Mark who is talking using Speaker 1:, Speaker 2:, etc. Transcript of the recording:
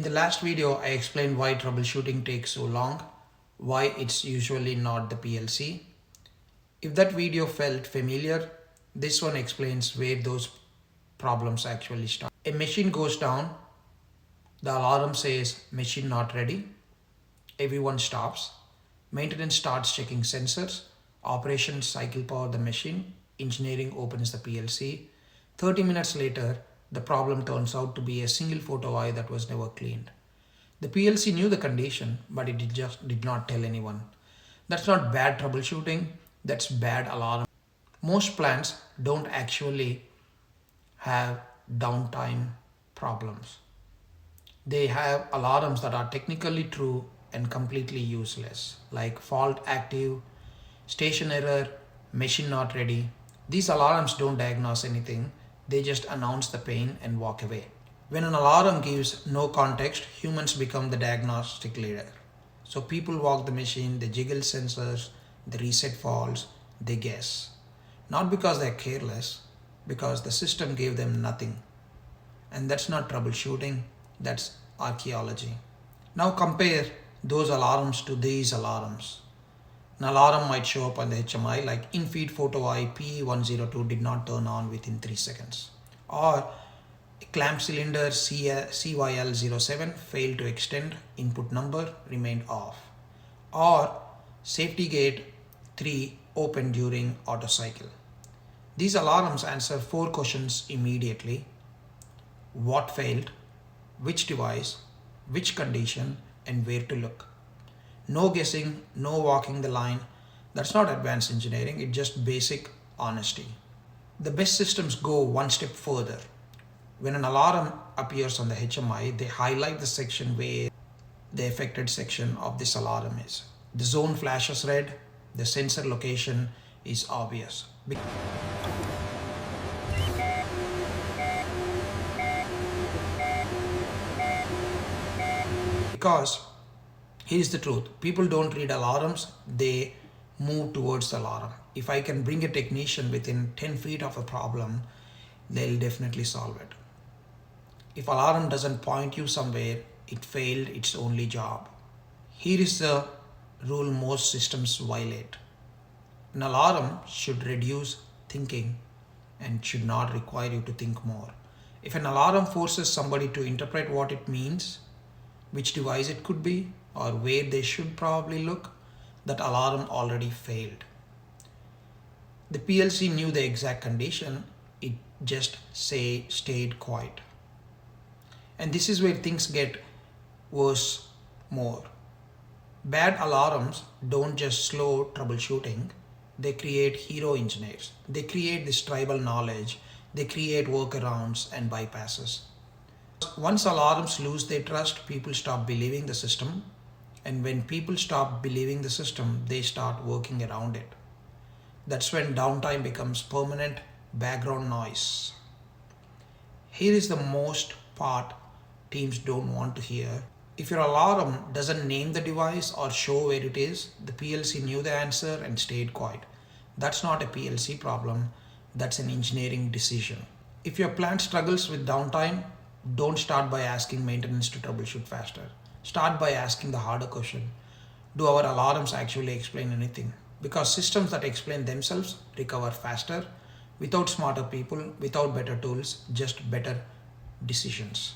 Speaker 1: the last video, I explained why troubleshooting takes so long, why it's usually not the PLC. If that video felt familiar, this one explains where those problems actually start. A machine goes down, the alarm says machine not ready, everyone stops, maintenance starts checking sensors, operations cycle power the machine, engineering opens the PLC. 30 minutes later, the problem turns out to be a single photo eye that was never cleaned. The PLC knew the condition, but it just did not tell anyone. That's not bad troubleshooting, that's bad alarm. Most plants don't actually have downtime problems. They have alarms that are technically true and completely useless, like fault active, station error, machine not ready. These alarms don't diagnose anything, they just announce the pain and walk away. When an alarm gives no context, humans become the diagnostic leader. So people walk the machine, they jiggle sensors, they reset faults, they guess. Not because they're careless, because the system gave them nothing. And that's not troubleshooting, that's archaeology. Now compare those alarms to these alarms. An alarm might show up on the HMI like in-feed photo eye P102 did not turn on within 3 seconds. Or a clamp cylinder CYL07 failed to extend, input number remained off. Or safety gate 3 opened during auto cycle. These alarms answer 4 questions immediately. What failed, which device, which condition, and where to look. No guessing, no walking the line. That's not advanced engineering, it's just basic honesty. The best systems go one step further. When an alarm appears on the HMI, they highlight the section where the affected section of this alarm is. The zone flashes red, the sensor location is obvious. Because here's the truth, people don't read alarms, they move towards the alarm. If I can bring a technician within 10 feet of a problem, they'll definitely solve it. If alarm doesn't point you somewhere, it failed its only job. Here is the rule most systems violate. An alarm should reduce thinking and should not require you to think more. If an alarm forces somebody to interpret what it means, which device it could be, or where they should probably look, that alarm already failed. The PLC knew the exact condition, it just stayed quiet. And this is where things get worse more. Bad alarms don't just slow troubleshooting, they create hero engineers. They create this tribal knowledge, they create workarounds and bypasses. Once alarms lose their trust, people stop believing the system. And when people stop believing the system, they start working around it. That's when downtime becomes permanent background noise. Here is the most part teams don't want to hear. If your alarm doesn't name the device or show where it is, the PLC knew the answer and stayed quiet. That's not a PLC problem, that's an engineering decision. If your plant struggles with downtime, don't start by asking maintenance to troubleshoot faster. Start by asking the harder question. Do our alarms actually explain anything? Because systems that explain themselves recover faster, without smarter people, without better tools, just better decisions.